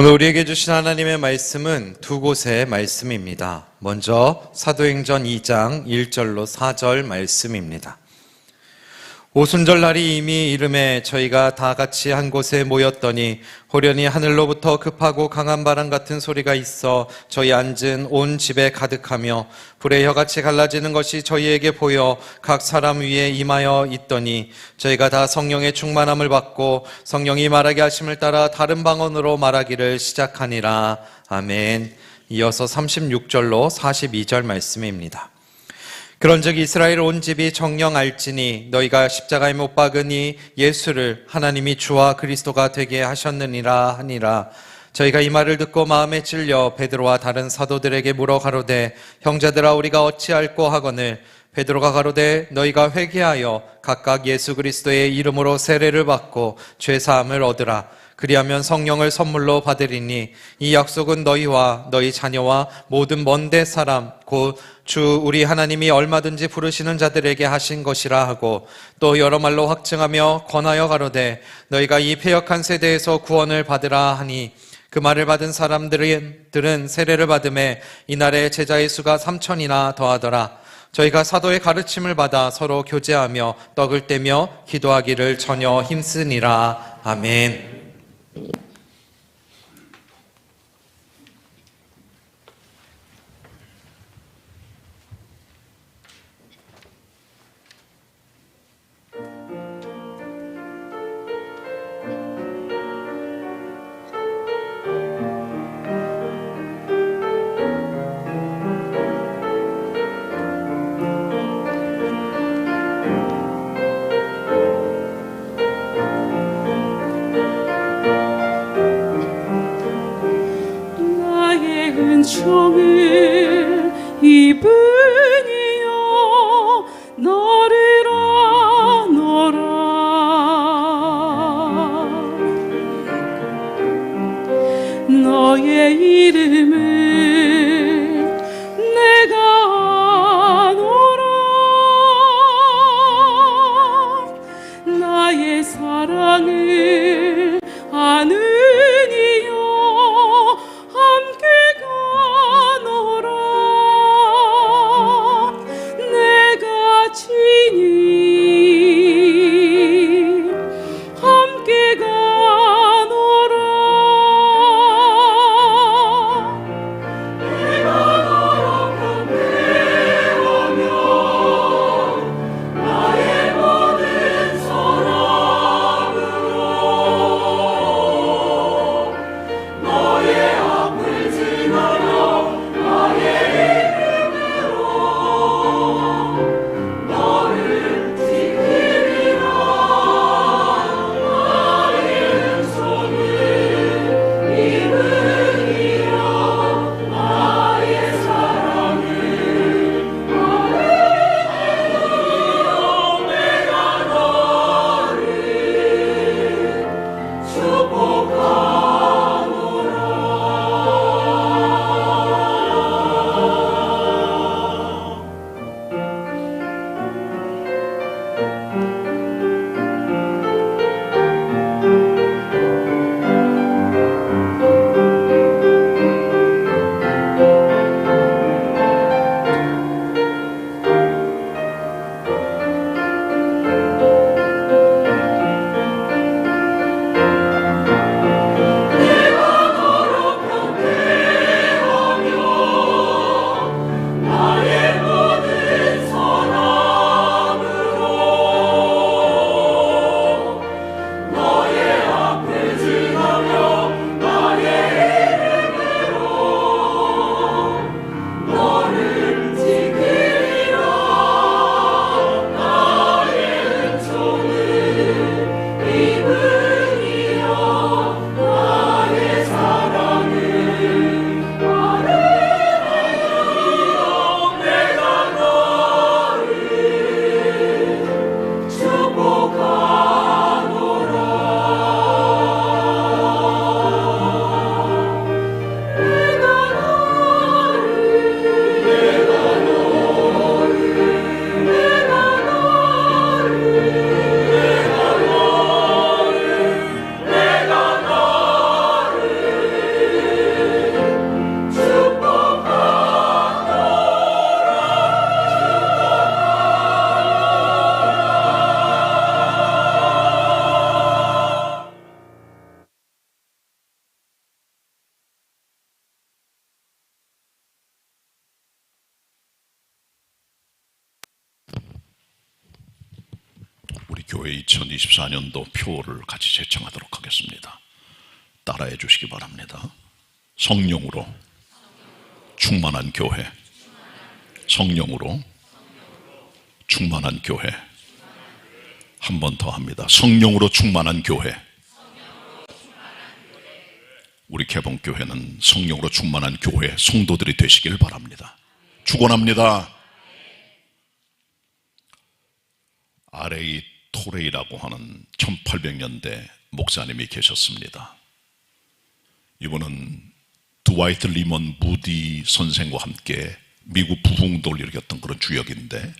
오늘 우리에게 주신 하나님의 말씀은 두 곳의 말씀입니다. 먼저 사도행전 2장 1절로 4절 말씀입니다. 오순절 날이 이미 이름에 저희가 다 같이 한 곳에 모였더니 호련히 하늘로부터 급하고 강한 바람 같은 소리가 있어 저희 앉은 온 집에 가득하며 불의 혀같이 갈라지는 것이 저희에게 보여 각 사람 위에 임하여 있더니 저희가 다 성령의 충만함을 받고 성령이 말하게 하심을 따라 다른 방언으로 말하기를 시작하니라. 아멘. 이어서 36절로 42절 말씀입니다. 그런즉 이스라엘 온 집이 정녕 알지니 너희가 십자가에 못 박으니 예수를 하나님이 주와 그리스도가 되게 하셨느니라 하니라. 저희가 이 말을 듣고 마음에 찔려 베드로와 다른 사도들에게 물어 가로되 형제들아 우리가 어찌할꼬 하거늘 베드로가 가로되 너희가 회개하여 각각 예수 그리스도의 이름으로 세례를 받고 죄 사함을 얻으라. 그리하면 성령을 선물로 받으리니 이 약속은 너희와 너희 자녀와 모든 먼데 사람 곧 주 우리 하나님이 얼마든지 부르시는 자들에게 하신 것이라 하고 또 여러 말로 확증하며 권하여 가로되 너희가 이 패역한 세대에서 구원을 받으라 하니 그 말을 받은 사람들은 세례를 받음에 이날에 제자의 수가 3,000이나 더하더라. 저희가 사도의 가르침을 받아 서로 교제하며 떡을 떼며 기도하기를 전혀 힘쓰니라. 아멘. 교회 2024년도 표를 같이 제청하도록 하겠습니다. 따라해 주시기 바랍니다. 성령으로 충만한 교회. 성령으로 충만한 교회. 한 번 더 합니다. 성령으로 충만한 교회. 우리 개봉교회는 성령으로 충만한 교회, 성도들이 되시길 바랍니다. 축원합니다. R.A. 토레이라고 하는 1800년대 목사님이 계셨습니다. 이분은 드와이트 리먼 무디 선생과 함께 미국 부흥도를 일으켰던 그런 주역인데,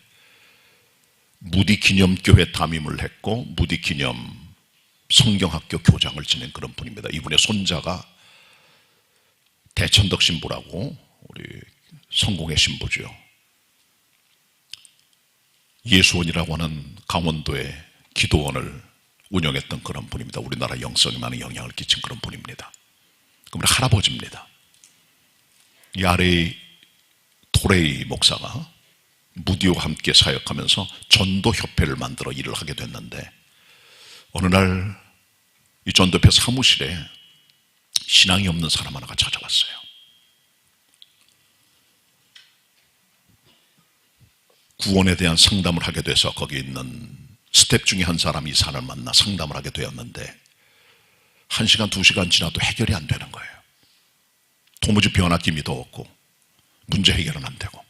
무디 기념교회 담임을 했고 무디 기념 성경학교 교장을 지낸 그런 분입니다. 이분의 손자가 대천덕 신부라고, 우리 성공의 신부죠. 예수원이라고 하는 강원도의 기도원을 운영했던 그런 분입니다. 우리나라 영성에 많은 영향을 끼친 그런 분입니다. 그럼 할아버지입니다. 이 R.A. 토레이 목사가 무디와 함께 사역하면서 전도협회를 만들어 일을 하게 됐는데, 어느 날 이 전도협회 사무실에 신앙이 없는 사람 하나가 찾아왔어요. 구원에 대한 상담을 하게 돼서 거기 있는 스텝 중에 한 사람이 이 사람을 만나 상담을 하게 되었는데, 1시간, 2시간 지나도 해결이 안 되는 거예요. 도무지 변화기 힘이 더 없고 문제 해결은 안 되고,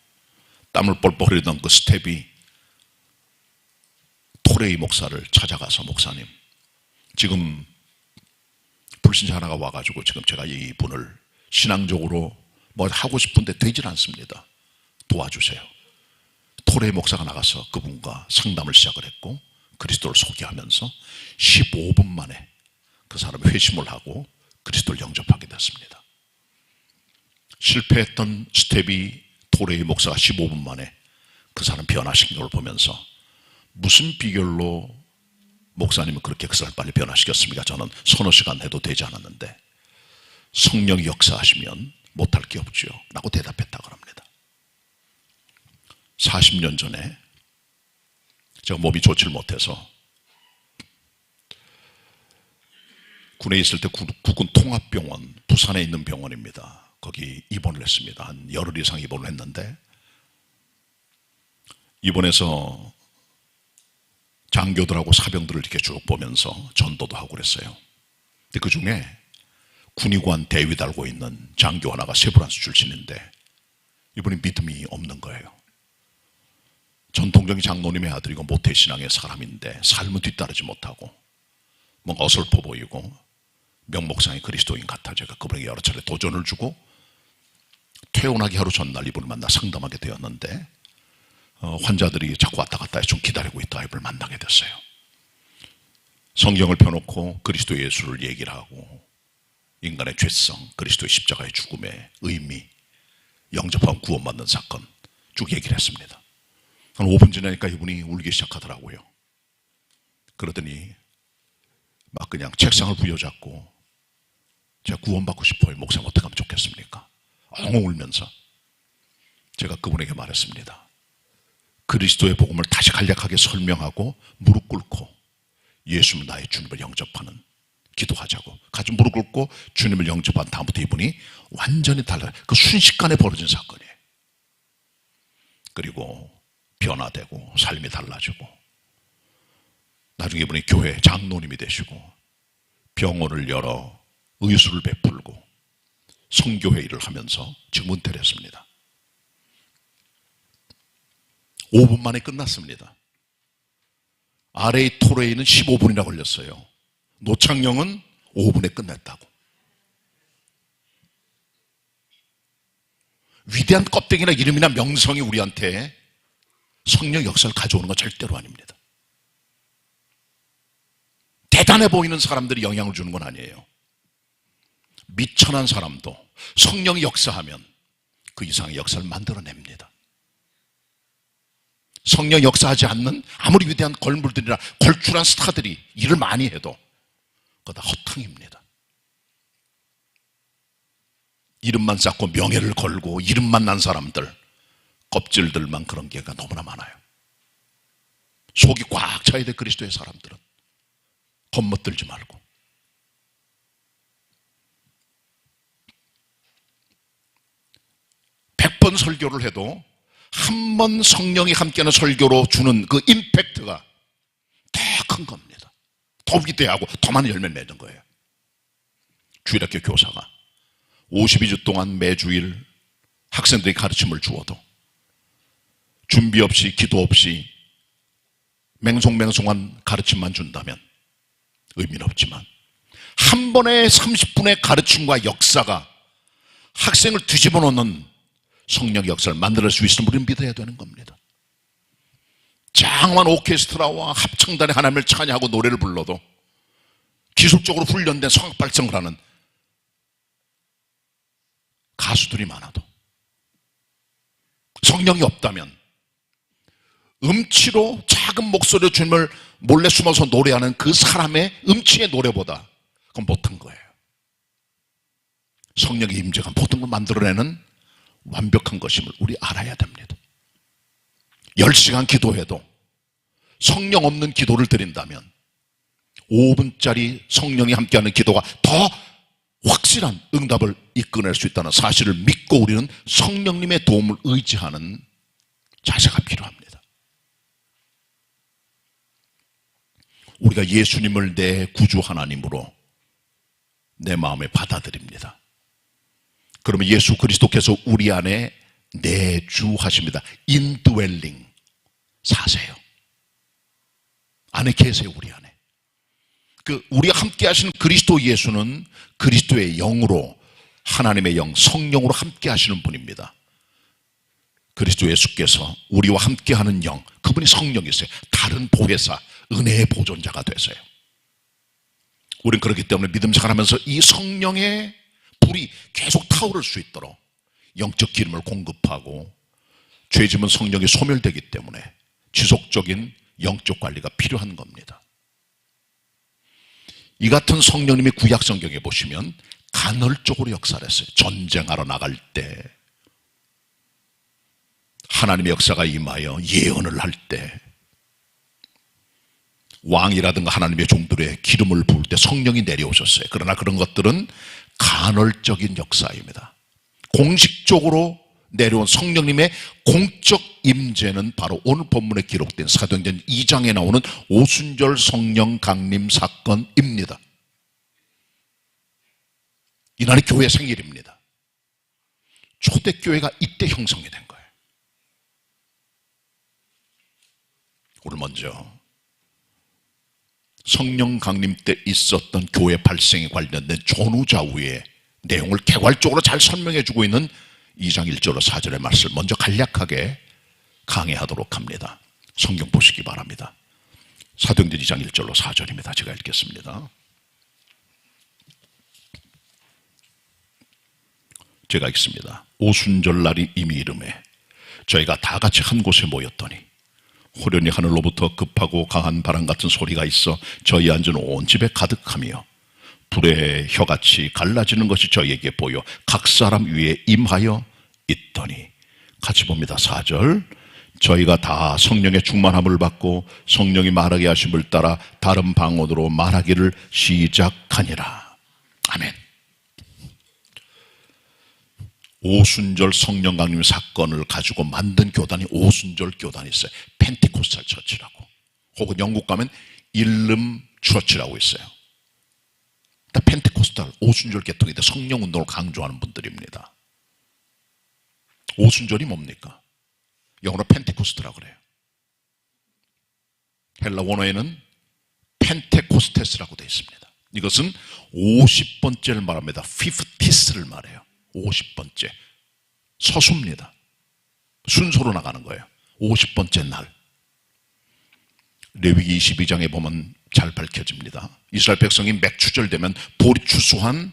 땀을 뻘뻘 흘리던 그 스텝이 토레이 목사를 찾아가서, 목사님, 지금 불신자 하나가 와가지고 지금 제가 이 분을 신앙적으로 뭐 하고 싶은데 되질 않습니다. 도와주세요. 토레이 목사가 나가서 그분과 상담을 시작을 했고, 그리스도를 소개하면서 15분 만에 그 사람이 회심을 하고 그리스도를 영접하게 됐습니다. 실패했던 스텝이 토레이 목사가 15분 만에 그 사람 변화시킨 걸 보면서, 무슨 비결로 목사님은 그렇게 그 사람을 빨리 변화시켰습니까? 저는 서너 시간 해도 되지 않았는데, 성령이 역사하시면 못할 게 없죠 라고 대답했다고 합니다. 40년 전에 제가 몸이 좋지를 못해서 군에 있을 때 국군 통합병원, 부산에 있는 병원입니다. 거기 입원을 했습니다. 한 열흘 이상 입원을 했는데, 입원해서 장교들하고 사병들을 이렇게 쭉 보면서 전도도 하고 그랬어요. 근데 그 중에 군의관 대위 달고 있는 장교 하나가 세브란스 출신인데, 이분이 믿음이 없는 거예요. 전통적인 장로님의 아들이고 모태신앙의 사람인데 삶은 뒤따르지 못하고 뭔가 어설퍼 보이고 명목상의 그리스도인 같아 제가 그분에게 여러 차례 도전을 주고 퇴원하기 하루 전날 이분을 만나 상담하게 되었는데, 환자들이 자꾸 왔다 갔다 해서 좀 기다리고 있다 이분을 만나게 됐어요. 성경을 펴놓고 그리스도 예수를 얘기를 하고, 인간의 죄성, 그리스도의 십자가의 죽음의 의미, 영접하면 구원받는 사건 쭉 얘기를 했습니다. 한 5분 지나니까 이분이 울기 시작하더라고요. 그러더니 막 그냥 책상을 부여잡고, 제가 구원받고 싶어요. 목사님 어떻게 하면 좋겠습니까? 엉엉 울면서 제가 그분에게 말했습니다. 그리스도의 복음을 다시 간략하게 설명하고 무릎 꿇고 예수는 나의 주님을 영접하는 기도하자고. 같이 무릎 꿇고 주님을 영접한 다음부터 이분이 완전히 달라요. 그 순식간에 벌어진 사건이에요. 그리고 변화되고 삶이 달라지고, 나중에 이분이 교회 장로님이 되시고 병원을 열어 의술을 베풀고 성교회 일을 하면서 지금 은퇴를 했습니다. 5분 만에 끝났습니다. R.A. 토레이는 15분이나 걸렸어요. 노창영은 5분에 끝냈다고. 위대한 껍데기나 이름이나 명성이 우리한테 성령 역사를 가져오는 건 절대로 아닙니다. 대단해 보이는 사람들이 영향을 주는 건 아니에요. 미천한 사람도 성령이 역사하면 그 이상의 역사를 만들어냅니다. 성령 역사하지 않는 아무리 위대한 걸물들이나 걸출한 스타들이 일을 많이 해도 그거 다 허탕입니다. 이름만 쌓고 명예를 걸고 이름만 난 사람들, 껍질들만 그런 게가 너무나 많아요. 속이 꽉 차야 돼. 그리스도의 사람들은 겁먹들지 말고. 백 번 설교를 해도 한 번 성령이 함께하는 설교로 주는 그 임팩트가 더 큰 겁니다. 더 위대하고 더 많은 열매를 맺는 거예요. 주일학교 교사가 52주 동안 매주일 학생들이 가르침을 주어도 준비 없이 기도 없이 맹송맹송한 가르침만 준다면 의미는 없지만 한 번의 30분의 가르침과 역사가 학생을 뒤집어 놓는 성령의 역사를 만들 수 있으면 우리는 믿어야 되는 겁니다. 장엄한 오케스트라와 합창단이 하나님을 찬양하고 노래를 불러도 기술적으로 훈련된 성악 발성을 하는 가수들이 많아도 성령이 없다면 음치로 작은 목소리로 주님을 몰래 숨어서 노래하는 그 사람의 음치의 노래보다 그건 못한 거예요. 성령의 임재가 모든 걸 만들어내는 완벽한 것임을 우리 알아야 됩니다. 10시간 기도해도 성령 없는 기도를 드린다면 5분짜리 성령이 함께하는 기도가 더 확실한 응답을 이끌어낼 수 있다는 사실을 믿고 우리는 성령님의 도움을 의지하는 자세가 필요합니다. 우리가 예수님을 내 구주 하나님으로 내 마음에 받아들입니다. 그러면 예수 그리스도께서 우리 안에 내주하십니다. 인드웰링 사세요. 안에 계세요. 우리 안에. 우리가 함께 하시는 그리스도 예수는 그리스도의 영으로 하나님의 영 성령으로 함께 하시는 분입니다. 그리스도 예수께서 우리와 함께 하는 영, 그분이 성령이세요. 다른 보혜사, 은혜의 보존자가 되세요. 우리는 그렇기 때문에 믿음 생활하면서 이 성령의 불이 계속 타오를 수 있도록 영적 기름을 공급하고 죄짐은 성령이 소멸되기 때문에 지속적인 영적 관리가 필요한 겁니다. 이 같은 성령님이 구약 성경에 보시면 간헐적으로 역사를 했어요. 전쟁하러 나갈 때 하나님의 역사가 임하여 예언을 할 때 왕이라든가 하나님의 종들의 기름을 부을 때 성령이 내려오셨어요. 그러나 그런 것들은 간헐적인 역사입니다. 공식적으로 내려온 성령님의 공적 임재는 바로 오늘 본문에 기록된 사도행전 2장에 나오는 오순절 성령 강림 사건입니다. 이날이 교회 생일입니다. 초대교회가 이때 형성이 된 거예요. 오늘 먼저 성령 강림 때 있었던 교회 발생에 관련된 전후좌우의 내용을 개괄적으로 잘 설명해 주고 있는 2장 1절로 4절의 말씀을 먼저 간략하게 강해하도록 합니다. 성경 보시기 바랍니다. 사도행전 2장 1절로 4절입니다. 제가 읽겠습니다. 제가 읽습니다. 오순절날이 이미 이르매 저희가 다 같이 한 곳에 모였더니 호련히 하늘로부터 급하고 강한 바람 같은 소리가 있어 저희 앉은 온 집에 가득하며 불의 혀같이 갈라지는 것이 저희에게 보여 각 사람 위에 임하여 있더니 같이 봅니다. 4절 저희가 다 성령의 충만함을 받고 성령이 말하게 하심을 따라 다른 방언으로 말하기를 시작하니라. 아멘. 오순절 성령 강림 사건을 가지고 만든 교단이 오순절 교단이 있어요. 펜티코스탈 처치라고. 혹은 영국 가면 일름 처치라고 있어요. 펜티코스탈 오순절 계통인데 성령 운동을 강조하는 분들입니다. 오순절이 뭡니까? 영어로 펜테코스트라고 그래요. 헬라 원어에는 펜테코스테스라고 되어 있습니다. 이것은 50번째를 말합니다. 50th를 말해요. 50번째. 서수입니다. 순서로 나가는 거예요. 50번째 날. 레위기 22장에 보면 잘 밝혀집니다. 이스라엘 백성이 맥추절 되면 볼이 추수한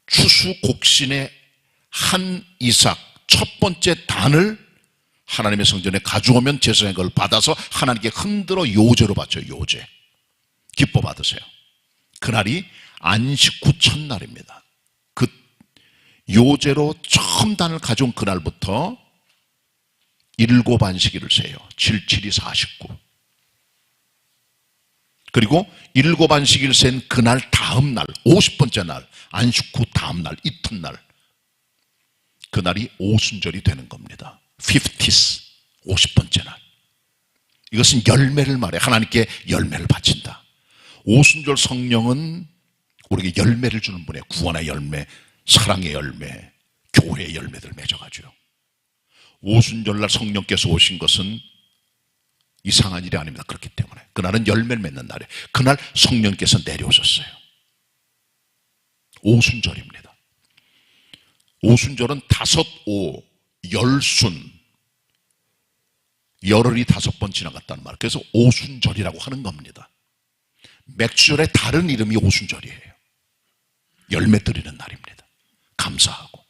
추수 곡신의 한 이삭 첫 번째 단을 하나님의 성전에 가져오면 제사장이 그걸 받아서 하나님께 흔들어 요제로 바쳐요. 요제. 기뻐 받으세요. 그날이 안식 후 첫날입니다. 그 요제로 처음 단을 가져온 그날부터 7 안식일을 세요. 7, 7이 49. 그리고 7 안식일 센 그날 다음 날, 50번째 날, 안식 후 다음 날, 이튿날, 그날이 오순절이 되는 겁니다. 50th, 50번째 날. 이것은 열매를 말해. 하나님께 열매를 바친다. 오순절 성령은 우리에게 열매를 주는 분이에요. 구원의 열매, 사랑의 열매, 교회의 열매들을 맺어가지고. 오순절날 성령께서 오신 것은 이상한 일이 아닙니다. 그렇기 때문에 그날은 열매를 맺는 날이에요. 그날 성령께서 내려오셨어요. 오순절입니다. 오순절은 5, 5, 열순, 열흘이 5번 지나갔다는 말. 그래서 오순절이라고 하는 겁니다. 맥주절의 다른 이름이 오순절이에요. 열매 드리는 날입니다. 감사하고.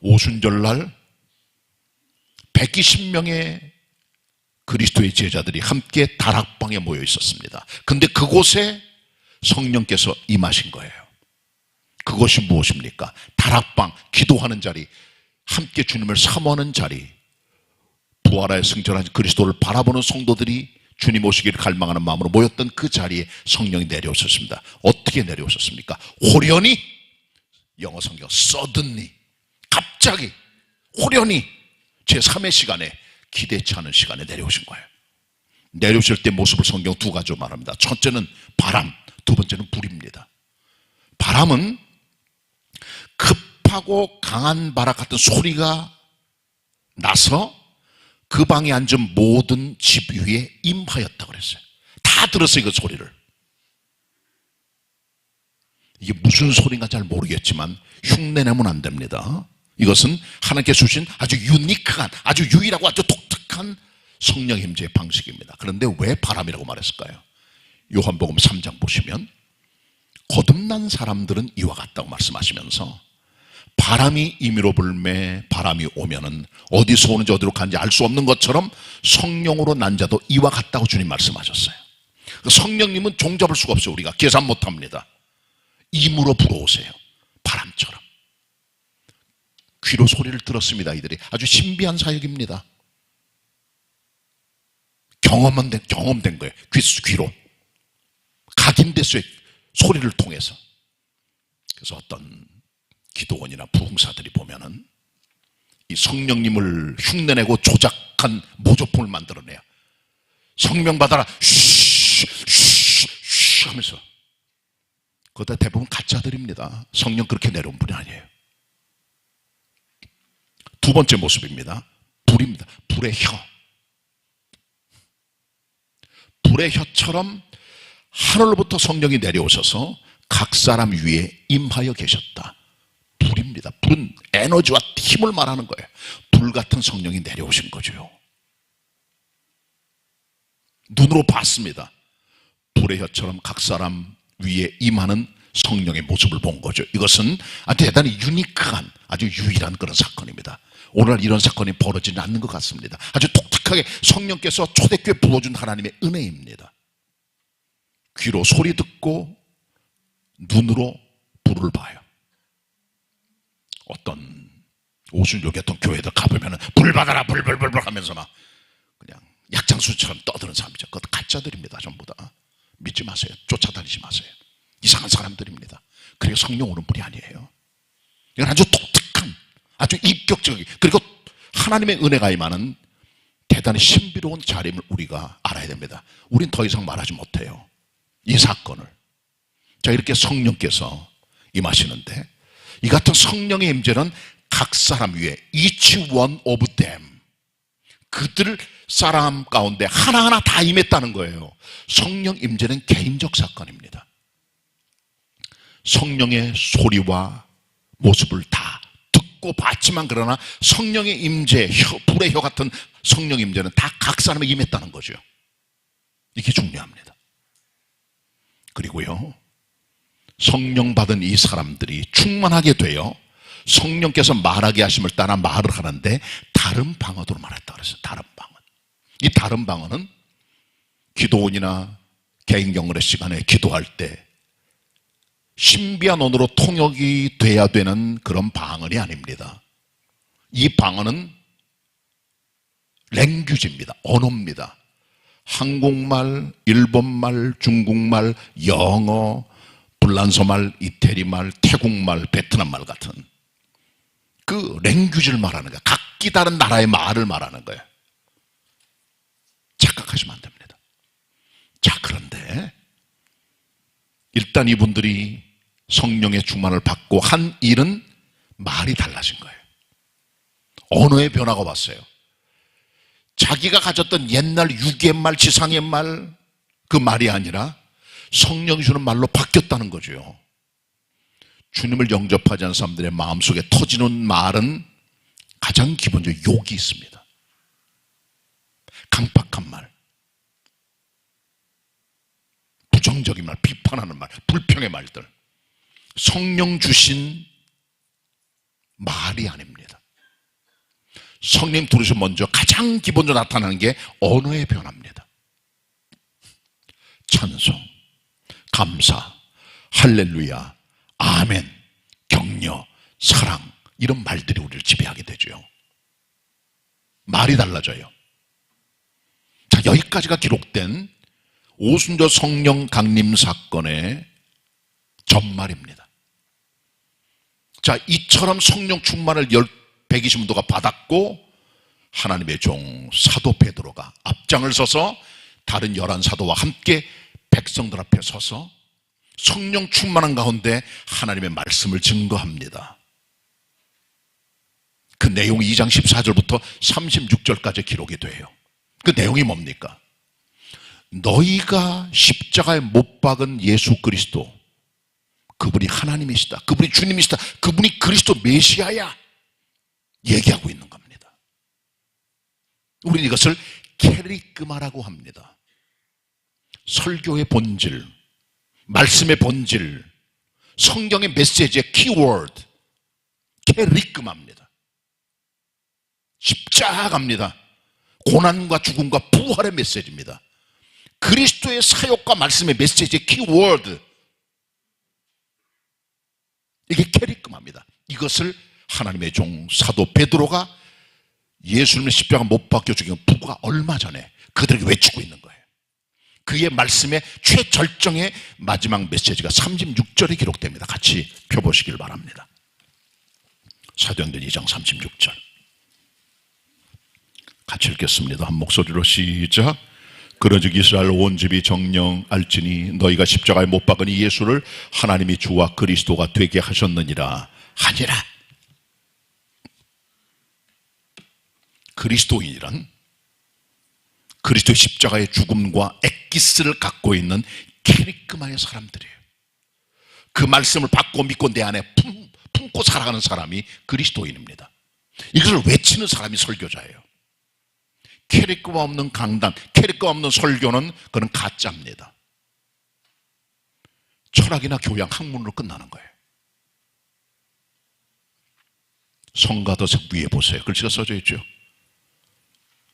오순절날 120명의 그리스도의 제자들이 함께 다락방에 모여 있었습니다. 근데 그곳에 성령께서 임하신 거예요. 그것이 무엇입니까? 다락방, 기도하는 자리, 함께 주님을 사모하는 자리, 부활하여 승천한 그리스도를 바라보는 성도들이 주님 오시기를 갈망하는 마음으로 모였던 그 자리에 성령이 내려오셨습니다. 어떻게 내려오셨습니까? 호련히, 영어 성경 suddenly, 갑자기 호련히 제3의 시간에, 기대치 않은 시간에 내려오신 거예요. 내려오실 때 모습을 성경 2가지로 말합니다. 첫째는 바람, 두 번째는 불입니다. 바람은 급하고 강한 바람 같은 소리가 나서 그 방에 앉은 모든 집 위에 임하였다고 그랬어요. 다 들었어요, 그 소리를. 이게 무슨 소리인가 잘 모르겠지만 흉내내면 안 됩니다. 이것은 하나님께서 주신 아주 유니크한, 아주 유일하고 아주 독특한 성령 임재의 방식입니다. 그런데 왜 바람이라고 말했을까요? 요한복음 3장 보시면 거듭난 사람들은 이와 같다고 말씀하시면서 바람이 임의로 불매 바람이 오면은 어디서 오는지 어디로 가는지 알 수 없는 것처럼 성령으로 난 자도 이와 같다고 주님 말씀하셨어요. 성령님은 종잡을 수가 없어요. 우리가 계산 못합니다. 임으로 불어오세요. 바람처럼. 귀로 소리를 들었습니다. 이들이 아주 신비한 사역입니다. 경험된 거예요. 귀로 각인됐어요. 소리를 통해서. 그래서 어떤 기도원이나 부흥사들이 보면은 이 성령님을 흉내내고 조작한 모조품을 만들어내요. 성령 받아라 쉬 하면서. 그거 대부분 가짜들입니다. 성령 그렇게 내려온 분이 아니에요. 두 번째 모습입니다. 불입니다. 불의 혀. 불의 혀처럼 하늘로부터 성령이 내려오셔서 각 사람 위에 임하여 계셨다. 불입니다. 불은 에너지와 힘을 말하는 거예요. 불 같은 성령이 내려오신 거죠. 눈으로 봤습니다. 불의 혀처럼 각 사람 위에 임하는 성령의 모습을 본 거죠. 이것은 아주 대단히 유니크한, 아주 유일한 그런 사건입니다. 오늘날 이런 사건이 벌어지지 않는 것 같습니다. 아주 독특하게 성령께서 초대교회에 부어준 하나님의 은혜입니다. 귀로 소리 듣고 눈으로 불을 봐요. 어떤 오순절 같은 교회들 가보면 불 받아라 불불불 하면서 막 그냥 약장수처럼 떠드는 사람이죠. 그것도 가짜들입니다. 전부 다. 믿지 마세요. 쫓아다니지 마세요. 이상한 사람들입니다. 그리고 성령 오는 분이 아니에요. 이건 아주 독특한, 아주 인격적인, 그리고 하나님의 은혜가 임하는 대단히 신비로운 자리임을 우리가 알아야 됩니다. 우린 더 이상 말하지 못해요. 이 사건을. 자, 이렇게 성령께서 임하시는데 이 같은 성령의 임재는 각 사람 위에 each one of them, 그들 사람 가운데 하나하나 다 임했다는 거예요. 성령 임재는 개인적 사건입니다. 성령의 소리와 모습을 다 듣고 봤지만 그러나 성령의 임재, 불의 혀 같은 성령 임재는 다 각 사람에 임했다는 거죠. 이게 중요합니다. 그리고요, 성령 받은 이 사람들이 충만하게 되어 성령께서 말하게 하심을 따라 말을 하는데 다른 방언으로 말했다 그랬어요. 다른 방언. 이 다른 방언은 기도원이나 개인 경건의 시간에 기도할 때 신비한 언어로 통역이 돼야 되는 그런 방언이 아닙니다. 이 방언은 랭귀지입니다. 언어입니다. 한국말, 일본말, 중국말, 영어, 불란서말, 이태리말, 태국말, 베트남말 같은 그 랭귀지를 말하는 거예요. 각기 다른 나라의 말을 말하는 거예요. 착각하시면 안 됩니다. 자, 그런데 일단 이분들이 성령의 충만을 받고 한 일은 말이 달라진 거예요. 언어의 변화가 왔어요. 자기가 가졌던 옛날 유괴말, 지상의 말, 그 말이 아니라 성령이 주는 말로 바뀌었다는 거죠. 주님을 영접하지 않은 사람들의 마음속에 터지는 말은 가장 기본적으로 욕이 있습니다. 강팍한 말, 부정적인 말, 비판하는 말, 불평의 말들, 성령 주신 말이 아닙니다. 성령 들으시면 먼저 가장 기본적으로 나타나는 게 언어의 변화입니다. 찬송, 감사, 할렐루야, 아멘, 격려, 사랑, 이런 말들이 우리를 지배하게 되죠. 말이 달라져요. 자, 여기까지가 기록된 오순절 성령 강림 사건의 전말입니다. 자, 이처럼 성령 충만을 120문도가 받았고 하나님의 종 사도 베드로가 앞장을 서서 다른 11사도와 함께 백성들 앞에 서서 성령 충만한 가운데 하나님의 말씀을 증거합니다. 그 내용이 2장 14절부터 36절까지 기록이 돼요. 그 내용이 뭡니까? 너희가 십자가에 못 박은 예수 그리스도, 그분이 하나님이시다, 그분이 주님이시다, 그분이 그리스도 메시아야 얘기하고 있는 겁니다. 우리는 이것을 케리그마라고 합니다. 설교의 본질, 말씀의 본질, 성경의 메시지의 키워드, 케리그마입니다. 십자가입니다. 고난과 죽음과 부활의 메시지입니다. 그리스도의 사역과 말씀의 메시지의 키워드, 이게 케리그마입니다. 이것을 하나님의 종 사도 베드로가 예수님의 십자가 못 박혀 죽인 불과 얼마 전에 그들에게 외치고 있는 거예요. 그의 말씀의 최절정의 마지막 메시지가 36절에 기록됩니다. 같이 펴보시길 바랍니다. 사도행전 2장 36절 같이 읽겠습니다. 한 목소리로 시작. 그러즉 이스라엘 온 집이 정령 알지니 너희가 십자가에 못 박은 이 예수를 하나님이 주와 그리스도가 되게 하셨느니라 하니라. 그리스도인이란 그리스도의 십자가의 죽음과 엑기스를 갖고 있는 케리그마의 사람들이에요. 그 말씀을 받고 믿고 내 안에 품고 살아가는 사람이 그리스도인입니다. 이것을 외치는 사람이 설교자예요. 캐릭터 없는 강단, 캐릭터 없는 설교는 그건 가짜입니다. 철학이나 교양, 학문으로 끝나는 거예요. 성가더석 위에 보세요. 글씨가 써져 있죠.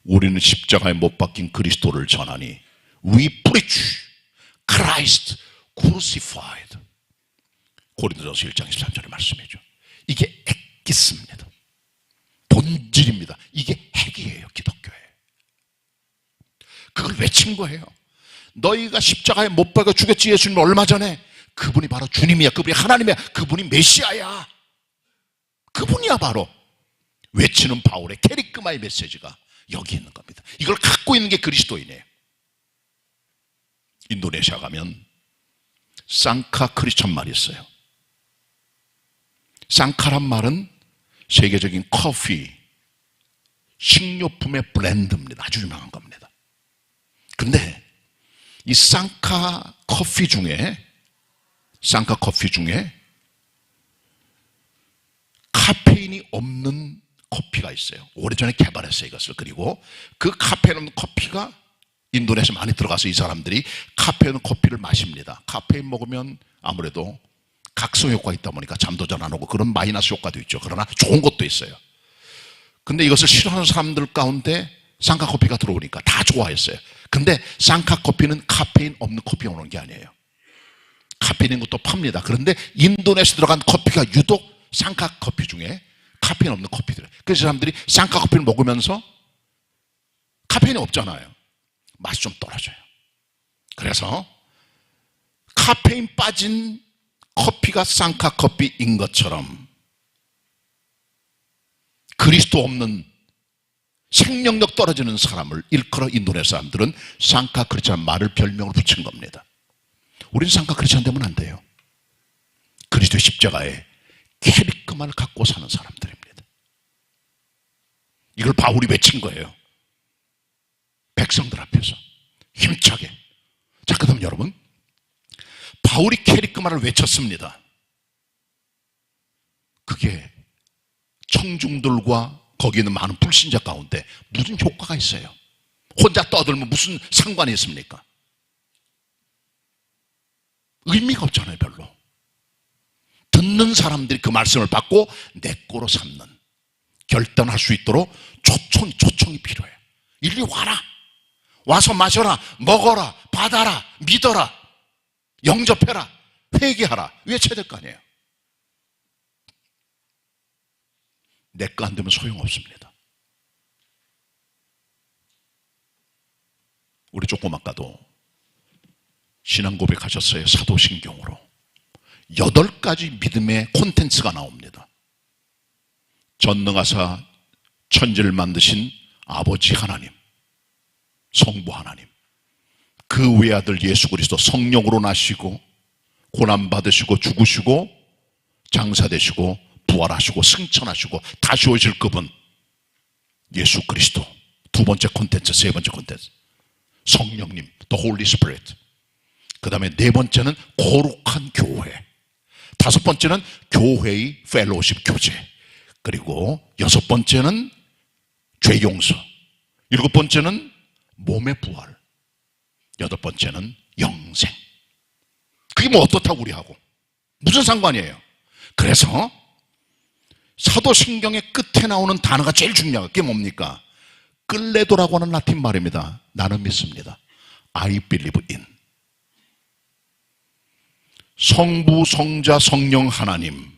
우리는 십자가에 못 박힌 그리스도를 전하니 We preach Christ crucified. 고린도전서 1장 13절의 말씀이죠. 이게 엑기스입니다. 본질입니다. 이게 핵이에요. 기독교에. 그걸 외친 거예요. 너희가 십자가에 못 박아 죽였지 예수님 얼마 전에. 그분이 바로 주님이야. 그분이 하나님이야. 그분이 메시아야. 그분이야 바로. 외치는 바울의 케리그마의 메시지가 여기 있는 겁니다. 이걸 갖고 있는 게 그리스도인이에요. 인도네시아 가면 쌍카 크리스천 말이 있어요. 쌍카란 말은 세계적인 커피, 식료품의 블렌드입니다. 아주 유명한 겁니다. 근데 이 쌍카 커피 중에 카페인이 없는 커피가 있어요. 오래전에 개발했어요, 이것을. 그리고 그 카페인 없는 커피가 인도네시아 많이 들어가서 이 사람들이 카페인 없는 커피를 마십니다. 카페인 먹으면 아무래도 각성 효과가 있다 보니까 잠도 잘 안 오고 그런 마이너스 효과도 있죠. 그러나 좋은 것도 있어요. 근데 이것을 싫어하는 사람들 가운데 쌍카 커피가 들어오니까 다 좋아했어요. 근데 쌍카 커피는 카페인 없는 커피가 오는 게 아니에요. 카페인 있는 것도 팝니다. 그런데 인도네시아 들어간 커피가 유독 쌍카 커피 중에 카페인 없는 커피들. 그래서 사람들이 쌍카 커피를 먹으면서 카페인이 없잖아요. 맛이 좀 떨어져요. 그래서 카페인 빠진 커피가 쌍카 커피인 것처럼 그리스도 없는 생명력 떨어지는 사람을 일컬어 인도네 사람들은 쌍카 크리스찬 말을 별명으로 붙인 겁니다. 우리는 쌍카 크리스찬 되면 안 돼요. 그리스도의 십자가에 캐리크만을 갖고 사는 사람들입니다. 이걸 바울이 외친 거예요. 백성들 앞에서 힘차게. 자, 그 다음 여러분, 바울이 캐리크만을 외쳤습니다. 그게 청중들과 거기 있는 많은 불신자 가운데 무슨 효과가 있어요? 혼자 떠들면 무슨 상관이 있습니까? 의미가 없잖아요, 별로. 듣는 사람들이 그 말씀을 받고 내 거로 삼는, 결단할 수 있도록 초청이 필요해요. 이리 와라, 와서 마셔라, 먹어라, 받아라, 믿어라, 영접해라, 회개하라, 외쳐야 될 거 아니에요. 내 거 안 되면 소용없습니다. 우리 조금 아까도 신앙 고백하셨어요. 사도신경으로 8가지 믿음의 콘텐츠가 나옵니다. 전능하사 천지를 만드신 아버지 하나님, 성부 하나님, 그 외아들 예수 그리스도 성령으로 나시고 고난받으시고 죽으시고 장사되시고 부활하시고 승천하시고 다시 오실 그분 예수 그리스도. 두 번째 콘텐츠, 세 번째 콘텐츠 성령님, The Holy Spirit. 그 다음에 네 번째는 거룩한 교회. 다섯 번째는 교회의 펠로우십 교제. 그리고 여섯 번째는 죄 용서. 일곱 번째는 몸의 부활. 여덟 번째는 영생. 그게 뭐 어떻다고 우리하고 무슨 상관이에요? 그래서 사도신경의 끝에 나오는 단어가 제일 중요한 게 뭡니까? 끌레도라고 하는 라틴 말입니다. 나는 믿습니다. I believe in. 성부, 성자, 성령 하나님,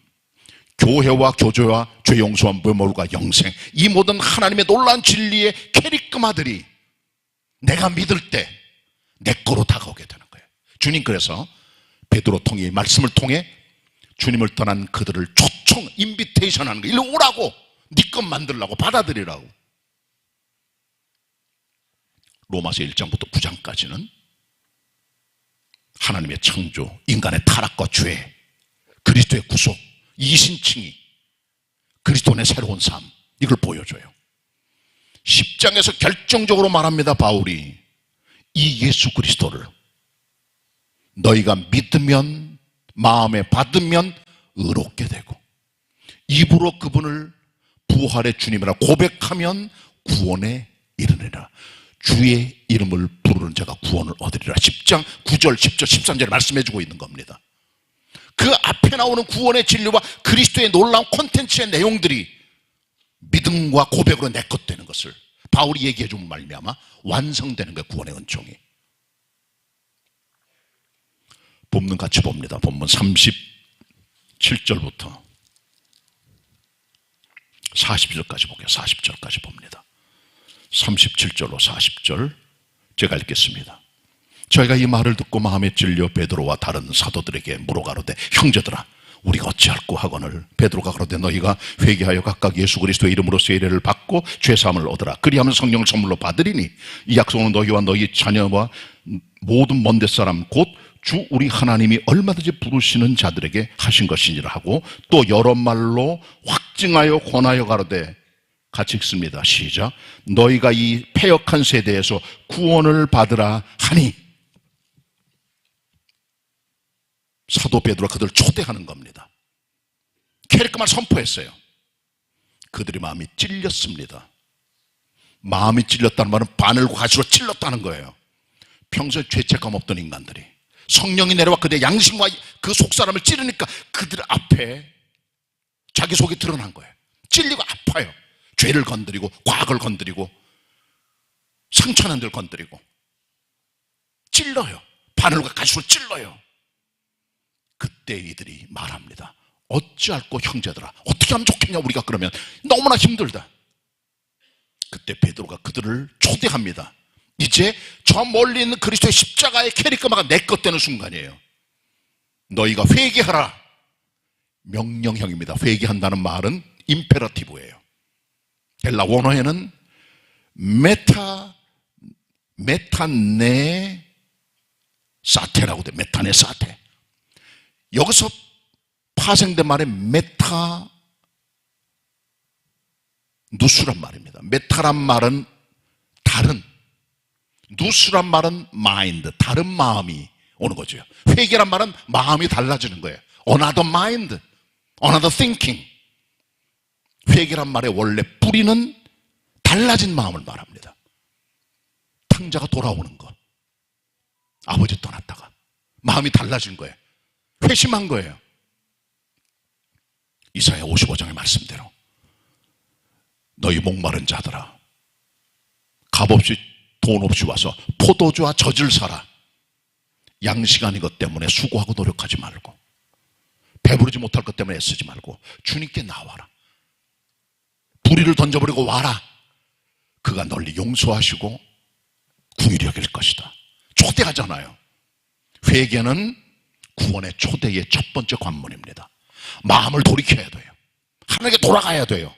교회와 교조와 죄 용서와 부모가 영생, 이 모든 하나님의 놀라운 진리의 캐리크마들이 내가 믿을 때 내 거로 다가오게 되는 거예요. 주님 그래서 베드로 통해 말씀을 통해 주님을 떠난 그들을 초청, 인비테이션 하는 거예요. 일로 오라고, 네 것 만들라고, 받아들이라고. 로마서 1장부터 9장까지는 하나님의 창조, 인간의 타락과 죄, 그리스도의 구속, 이신칭의, 그리스도의 새로운 삶, 이걸 보여줘요. 10장에서 결정적으로 말합니다. 바울이 이 예수 그리스도를 너희가 믿으면, 마음에 받으면 의롭게 되고 입으로 그분을 부활의 주님이라 고백하면 구원에 이르리라. 주의 이름을 부르는 자가 구원을 얻으리라. 10장 9절 10절 13절에 말씀해주고 있는 겁니다. 그 앞에 나오는 구원의 진리와 그리스도의 놀라운 콘텐츠의 내용들이 믿음과 고백으로 내 것 되는 것을 바울이 얘기해 주면 말미암아 완성되는 거예요. 구원의 은총이. 본문 같이 봅니다. 본문 37절부터 40절까지 볼게요. 40절까지 봅니다. 37절로 40절 제가 읽겠습니다. 저희가 이 말을 듣고 마음에 찔려 베드로와 다른 사도들에게 물어가로되 형제들아 우리가 어찌할꼬 하거늘 베드로가 가로되 너희가 회개하여 각각 예수 그리스도의 이름으로 세례를 받고 죄사함을 얻으라. 그리하면 성령을 선물로 받으리니 이 약속은 너희와 너희 자녀와 모든 먼 데 사람 곧 주 우리 하나님이 얼마든지 부르시는 자들에게 하신 것이니라 하고 또 여러 말로 확증하여 권하여 가로되 같이 읽습니다. 시작. 너희가 이 패역한 세대에서 구원을 받으라 하니. 사도 베드로가 그들을 초대하는 겁니다. 캐릭터만 선포했어요. 그들의 마음이 찔렸습니다. 마음이 찔렸다는 말은 바늘과 가시로 찔렀다는 거예요. 평소에 죄책감 없던 인간들이 성령이 내려와 그들의 양심과 그 속사람을 찌르니까 그들 앞에 자기 속이 드러난 거예요. 찔리고 아파요. 죄를 건드리고 과거를 건드리고 상처난 데를 건드리고 찔러요. 바늘과 가시로 찔러요. 그때 이들이 말합니다. 어찌할꼬 형제들아 어떻게 하면 좋겠냐. 우리가 그러면 너무나 힘들다. 그때 베드로가 그들을 초대합니다. 이제 저 멀리 있는 그리스도의 십자가의 캐리커마가 내 것 되는 순간이에요. 너희가 회개하라. 명령형입니다. 회개한다는 말은 임페러티브예요. 헬라 원어에는 메타네 사테라고 돼. 메타네 사테. 여기서 파생된 말의 메타 누수란 말입니다. 메타란 말은 다른, 누수란 말은 마인드, 다른 마음이 오는 거죠. 회개란 말은 마음이 달라지는 거예요. Another mind, another thinking. 회개란 말의 원래 뿌리는 달라진 마음을 말합니다. 탕자가 돌아오는 것. 아버지 떠났다가 마음이 달라진 거예요. 회심한 거예요. 이사야 55장의 말씀대로 너희 목마른 자들아, 값없이 돈 없이 와서 포도주와 젖을 사라. 양식 아닌 것 때문에 수고하고 노력하지 말고, 배부르지 못할 것 때문에 애쓰지 말고 주님께 나와라. 불의를 던져버리고 와라. 그가 널리 용서하시고 긍휼히 여길 것이다. 초대하잖아요. 회개는 구원의 초대의 첫 번째 관문입니다. 마음을 돌이켜야 돼요. 하나님께 돌아가야 돼요.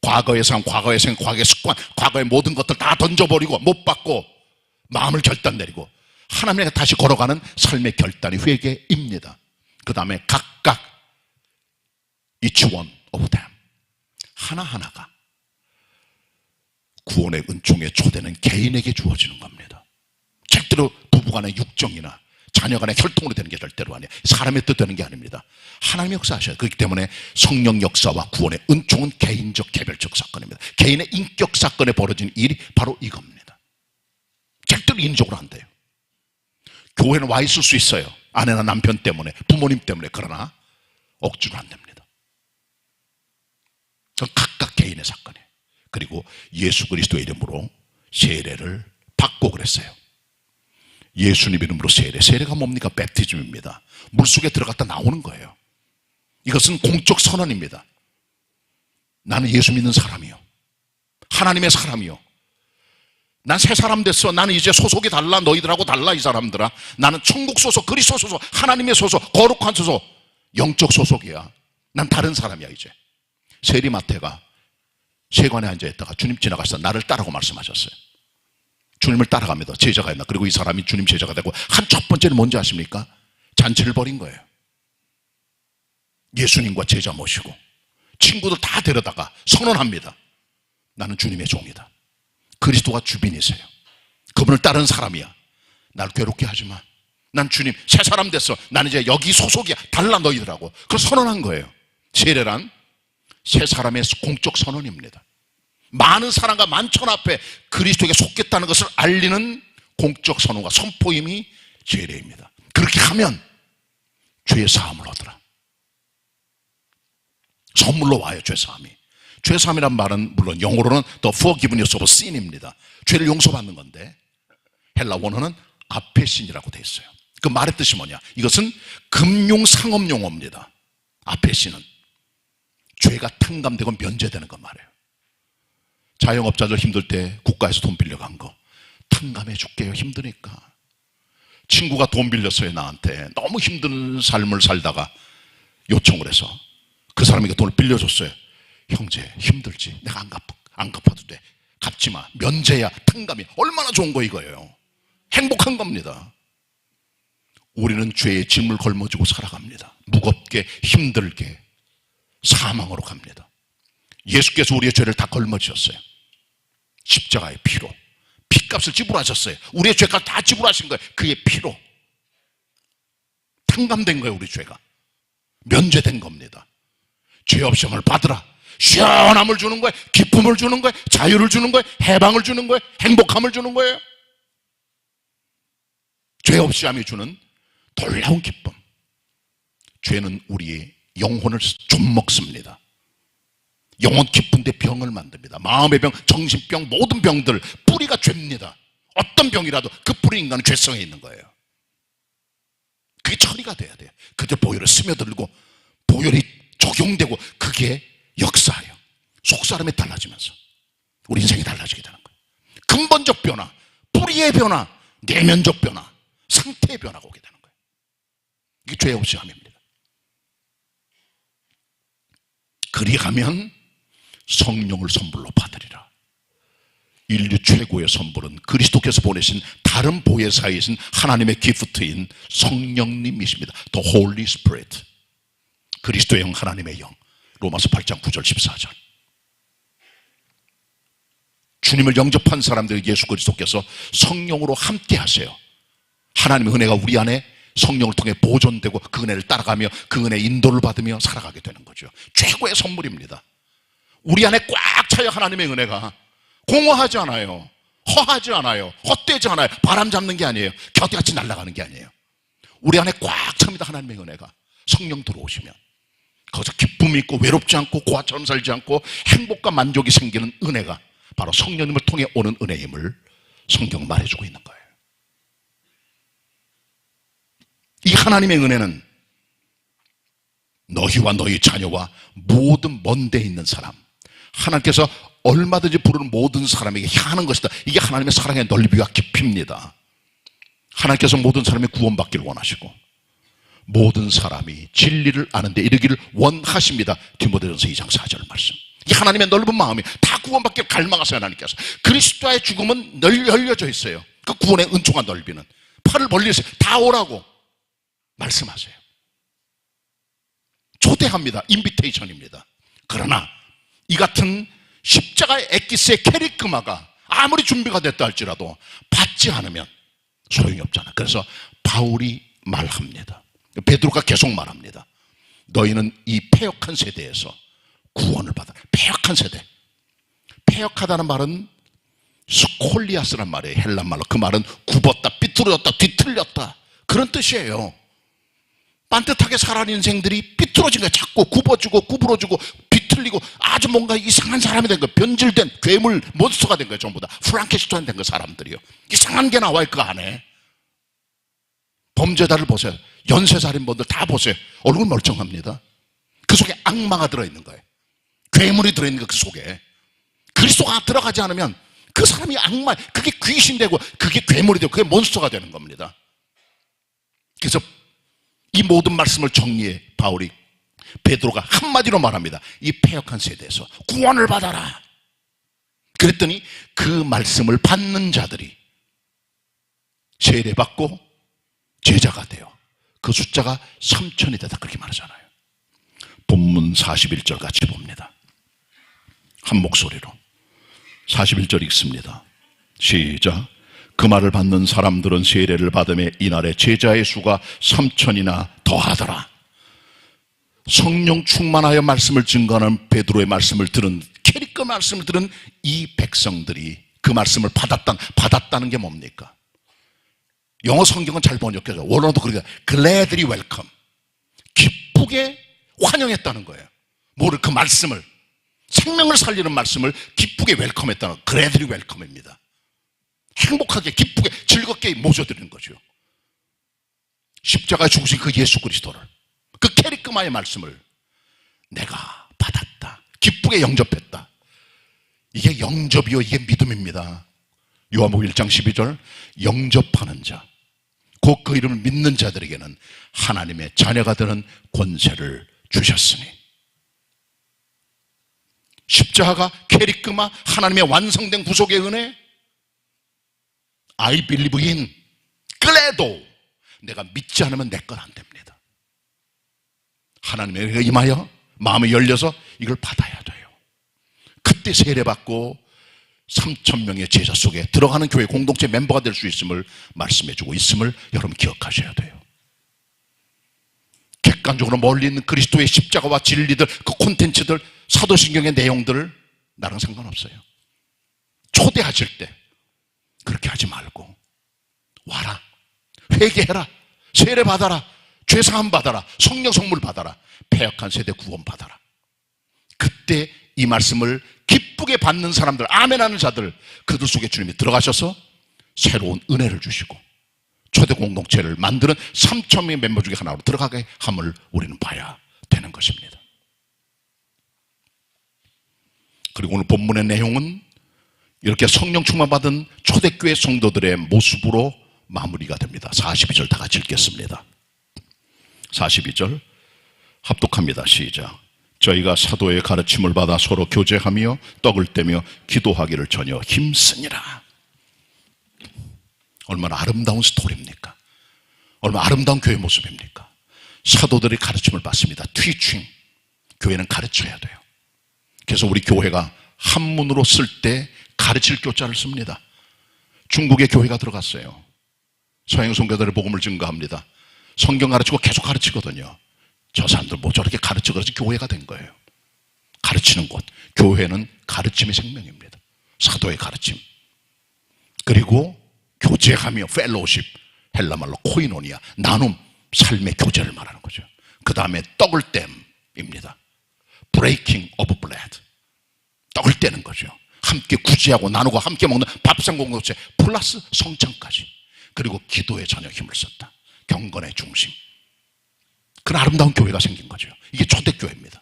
과거의 삶, 과거의 생각, 과거의 습관, 과거의 모든 것들 다 던져버리고 못 받고 마음을 결단 내리고 하나님께 다시 걸어가는 삶의 결단이 회개입니다. 그 다음에 각각 each one of them, 하나하나가 구원의 은총의 초대는 개인에게 주어지는 겁니다. 절대로 부부간의 육정이나 자녀간의 혈통으로 되는 게 절대로 아니에요. 사람의 뜻 되는 게 아닙니다. 하나님의 역사하셔야 돼요. 그렇기 때문에 성령 역사와 구원의 은총은 개인적 개별적 사건입니다. 개인의 인격 사건에 벌어진 일이 바로 이겁니다. 절대로 인적으로 안 돼요. 교회는 와 있을 수 있어요. 아내나 남편 때문에, 부모님 때문에. 그러나 억지로 안 됩니다. 그건 각각 개인의 사건이에요. 그리고 예수 그리스도의 이름으로 세례를 받고 그랬어요. 예수님 이름으로 세례. 세례가 뭡니까? 베프티즘입니다. 물속에 들어갔다 나오는 거예요. 이것은 공적 선언입니다. 나는 예수 믿는 사람이요, 하나님의 사람이요, 난 새 사람 됐어. 나는 이제 소속이 달라. 너희들하고 달라. 이 사람들아, 나는 천국 소속, 그리스도 소속, 하나님의 소속, 거룩한 소속, 영적 소속이야. 난 다른 사람이야. 이제 세리마태가 세관에 앉아있다가 주님 지나가서 나를 따라고 말씀하셨어요. 주님을 따라갑니다. 제자가 있나. 그리고 이 사람이 주님 제자가 되고 한 첫 번째는 뭔지 아십니까? 잔치를 벌인 거예요. 예수님과 제자 모시고 친구들 다 데려다가 선언합니다. 나는 주님의 종이다. 그리스도가 주빈이세요. 그분을 따르는 사람이야. 날 괴롭게 하지 마. 난 주님 새 사람 됐어. 나는 이제 여기 소속이야. 달라 너희들하고. 그걸 선언한 거예요. 세례란 새 사람의 공적 선언입니다. 많은 사람과 만천 앞에 그리스도에게 속겠다는 것을 알리는 공적 선언과 선포임이 세례입니다. 그렇게 하면 죄 사함을 얻으라. 선물로 와요. 죄 사함이. 죄 사함이란 말은 물론 영어로는 the forgiveness of sin입니다. 죄를 용서받는 건데 헬라 원어는 아페신이라고 되어 있어요. 그 말의 뜻이 뭐냐? 이것은 금융 상업 용어입니다. 아페신은 죄가 탕감되고 면제되는 것 말이에요. 자영업자들 힘들 때 국가에서 돈 빌려간 거 탕감해 줄게요. 힘드니까. 친구가 돈 빌렸어요. 나한테 너무 힘든 삶을 살다가 요청을 해서 그 사람에게 돈을 빌려줬어요. 형제 힘들지? 내가 안 갚아도 돼. 갚지 마. 면제야. 탕감이 얼마나 좋은 거 이거예요. 행복한 겁니다. 우리는 죄의 짐을 걸머쥐고 살아갑니다. 무겁게 힘들게 사망으로 갑니다. 예수께서 우리의 죄를 다 걸머쥐셨어요. 십자가의 피로 피값을 지불하셨어요. 우리의 죄값 다 지불하신 거예요. 그의 피로 탕감된 거예요. 우리 죄가 면제된 겁니다. 죄 없음을 받으라. 시원함을 주는 거예요. 기쁨을 주는 거예요. 자유를 주는 거예요. 해방을 주는 거예요. 행복함을 주는 거예요. 죄 없이 함이 주는 놀라운 기쁨. 죄는 우리의 영혼을 좀 먹습니다. 영혼 깊은데 병을 만듭니다. 마음의 병, 정신병, 모든 병들 뿌리가 죄입니다. 어떤 병이라도 그 뿌리 인간은 죄성에 있는 거예요. 그게 처리가 돼야 돼요. 그들 보혈을 스며들고 보혈이 적용되고 그게 역사예요. 속사람이 달라지면서 우리 인생이 달라지게 되는 거예요. 근본적 변화, 뿌리의 변화, 내면적 변화, 상태의 변화가 오게 되는 거예요. 이게 죄의 없이함입니다. 그리하면 성령을 선물로 받으리라. 인류 최고의 선물은 그리스도께서 보내신 다른 보혜사이신 하나님의 기프트인 성령님이십니다. The Holy Spirit. 그리스도의 영, 하나님의 영. 로마서 8장 9절 14절. 주님을 영접한 사람들 예수 그리스도께서 성령으로 함께 하세요. 하나님의 은혜가 우리 안에 성령을 통해 보존되고 그 은혜를 따라가며 그 은혜의 인도를 받으며 살아가게 되는 거죠. 최고의 선물입니다. 우리 안에 꽉 차요. 하나님의 은혜가 공허하지 않아요. 허하지 않아요. 헛되지 않아요. 바람 잡는 게 아니에요. 곁같이 날아가는 게 아니에요. 우리 안에 꽉 찹니다. 하나님의 은혜가. 성령 들어오시면 거기서 기쁨이 있고 외롭지 않고 고아처럼 살지 않고 행복과 만족이 생기는 은혜가 바로 성령님을 통해 오는 은혜임을 성경 말해주고 있는 거예요. 이 하나님의 은혜는 너희와 너희 자녀와 모든 먼 데 있는 사람, 하나님께서 얼마든지 부르는 모든 사람에게 향하는 것이다. 이게 하나님의 사랑의 넓이와 깊이입니다. 하나님께서 모든 사람이 구원받기를 원하시고 모든 사람이 진리를 아는데 이르기를 원하십니다. 디모데전서 2장 4절 말씀. 이 하나님의 넓은 마음이 다 구원받기를 갈망하세요. 하나님께서 그리스도의 죽음은 열려져 있어요. 그 구원의 은총과 넓이는 팔을 벌리세요. 다 오라고 말씀하세요. 초대합니다. 인비테이션입니다. 그러나 이 같은 십자가의 엑기스의 캐리크마가 아무리 준비가 됐다 할지라도 받지 않으면 소용이 없잖아. 그래서 바울이 말합니다. 베드로가 계속 말합니다. 너희는 이 패역한 세대에서 구원을 받아. 패역한 세대. 패역하다는 말은 스콜리아스란 말이에요. 헬란 말로. 그 말은 굽었다, 삐뚤어졌다, 뒤틀렸다. 그런 뜻이에요. 반듯하게 살아가는 인생들이 삐뚤어진 거예요. 자꾸 굽어지고 구부러지고 뒤틀리고 아주 뭔가 이상한 사람이 된 거예요. 변질된 괴물 몬스터가 된 거예요. 전부 다 프랑켄슈타인 된 거 사람들이요. 이상한 게 나와요. 그 안에. 범죄자를 보세요. 연쇄살인범들 다 보세요. 얼굴 멀쩡합니다. 그 속에 악마가 들어있는 거예요. 괴물이 들어있는 거예요. 그 속에. 그리스도가 들어가지 않으면 그 사람이 악마, 그게 귀신 되고 그게 괴물이 되고 그게 몬스터가 되는 겁니다. 그래서 이 모든 말씀을 정리해 바울이 베드로가 한마디로 말합니다. 이 패역한 세대에서 구원을 받아라. 그랬더니 그 말씀을 받는 자들이 세례받고 제자가 되어 그 숫자가 3,000이 되다 그렇게 말하잖아요. 본문 41절 같이 봅니다. 한 목소리로 41절 읽습니다. 시작. 그 말을 받는 사람들은 세례를 받음에 이날에 제자의 수가 3,000이나 더하더라. 성령 충만하여 말씀을 증거하는 베드로의 말씀을 들은 캐리커 말씀을 들은 이 백성들이 그 말씀을 받았다는 게 뭡니까? 영어 성경은 잘 번역해서 원어도 그렇게 gladly welcome. 기쁘게 환영했다는 거예요. 뭐를 그 말씀을 생명을 살리는 말씀을 기쁘게 웰컴했다는 거. gladly welcome입니다. 행복하게 기쁘게 즐겁게 모셔드리는 거죠. 십자가에 죽으신 그 예수 그리스도를 그 캐리크마의 말씀을 내가 받았다. 기쁘게 영접했다. 이게 영접이요. 이게 믿음입니다. 요한복음 1장 12절 영접하는 자 곧 그 이름을 믿는 자들에게는 하나님의 자녀가 되는 권세를 주셨으니 십자가 캐리크마 하나님의 완성된 구속의 은혜 I believe in 그래도 내가 믿지 않으면 내 건 안 됩니다. 하나님의 은혜가 임하여 마음이 열려서 이걸 받아야 돼요. 그때 세례받고 3,000명의 제자 속에 들어가는 교회 공동체 멤버가 될 수 있음을 말씀해주고 있음을 여러분 기억하셔야 돼요. 객관적으로 멀리 있는 그리스도의 십자가와 진리들 그 콘텐츠들 사도신경의 내용들을 나랑 상관없어요. 초대하실 때 그렇게 하지 말고 와라, 회개해라, 세례 받아라, 죄사함 받아라, 성령 선물 받아라, 패역한 세대 구원 받아라. 그때 이 말씀을 기쁘게 받는 사람들, 아멘하는 자들, 그들 속에 주님이 들어가셔서 새로운 은혜를 주시고 초대 공동체를 만드는 3,000명의 멤버 중에 하나로 들어가게 함을 우리는 봐야 되는 것입니다. 그리고 오늘 본문의 내용은 이렇게 성령 충만받은 초대교회 성도들의 모습으로 마무리가 됩니다. 42절 다 같이 읽겠습니다. 42절 합독합니다. 시작. 저희가 사도의 가르침을 받아 서로 교제하며 떡을 떼며 기도하기를 전혀 힘쓰니라. 얼마나 아름다운 스토리입니까? 얼마나 아름다운 교회 모습입니까? 사도들이 가르침을 받습니다. 티칭. 교회는 가르쳐야 돼요. 그래서 우리 교회가 한문으로 쓸 때 가르칠 교자를 씁니다. 중국의 교회가 들어갔어요. 서양 선교사들의 복음을 증거합니다. 성경 가르치고 계속 가르치거든요. 저 사람들 뭐 저렇게 가르쳐 그래서 교회가 된 거예요. 가르치는 곳. 교회는 가르침의 생명입니다. 사도의 가르침. 그리고 교제하며 펠로우십, 헬라말로 코이노니아, 나눔, 삶의 교제를 말하는 거죠. 그 다음에 떡을 땜입니다. Breaking of bread. 떡을 떼는 거죠. 함께 구제하고 나누고 함께 먹는 밥상 공동체 플러스 성찬까지. 그리고 기도에 전혀 힘을 썼다. 경건의 중심. 그런 아름다운 교회가 생긴 거죠. 이게 초대교회입니다.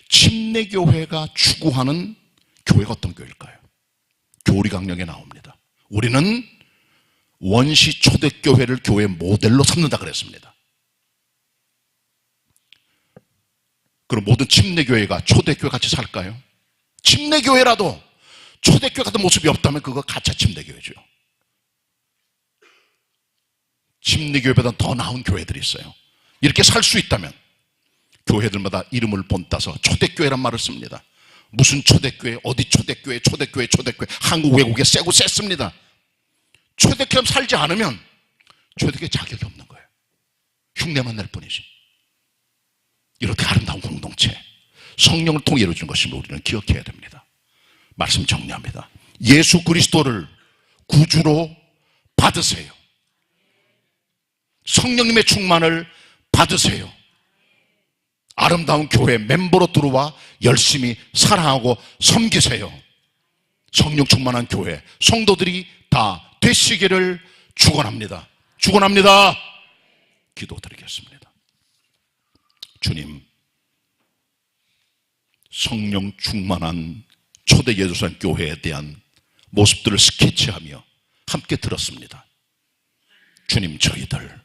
침례교회가 추구하는 교회가 어떤 교회일까요? 교리강령에 나옵니다. 우리는 원시 초대교회를 교회 모델로 삼는다 그랬습니다. 그럼 모든 침례교회가 초대교회 같이 살까요? 침례교회라도 초대교회 같은 모습이 없다면 그거 가짜 침례교회죠. 침례교회보다 더 나은 교회들이 있어요. 이렇게 살 수 있다면 교회들마다 이름을 본따서 초대교회란 말을 씁니다. 무슨 초대교회, 어디 초대교회, 초대교회, 초대교회. 한국 외국에 세고 셌습니다. 초대교회처럼 살지 않으면 초대교회 자격이 없는 거예요. 흉내만 낼 뿐이지. 이렇게 아름다운 공동체, 성령을 통해 이루어지는 것임을 우리는 기억해야 됩니다. 말씀 정리합니다. 예수 그리스도를 구주로 받으세요. 성령님의 충만을 받으세요. 아름다운 교회 멤버로 들어와 열심히 사랑하고 섬기세요. 성령 충만한 교회 성도들이 다 되시기를 축원합니다. 축원합니다. 기도드리겠습니다. 주님, 성령 충만한 초대 예루살렘 교회에 대한 모습들을 스케치하며 함께 들었습니다. 주님, 저희들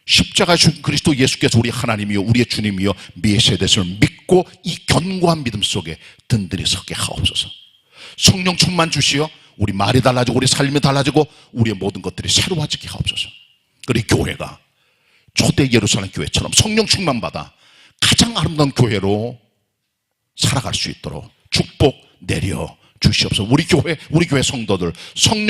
십자가 주신 그리스도 예수께서 우리 하나님이요 우리의 주님이요 메시아에 대해서 믿고 이 견고한 믿음 속에 든든히 서게 하옵소서. 성령 충만 주시어 우리 말이 달라지고 우리 삶이 달라지고 우리의 모든 것들이 새로워지게 하옵소서. 그리고 교회가 초대 예루살렘 교회처럼 성령 충만 받아 가장 아름다운 교회로 살아갈 수 있도록 축복 내려 주시옵소서. 우리 교회 성도들 성령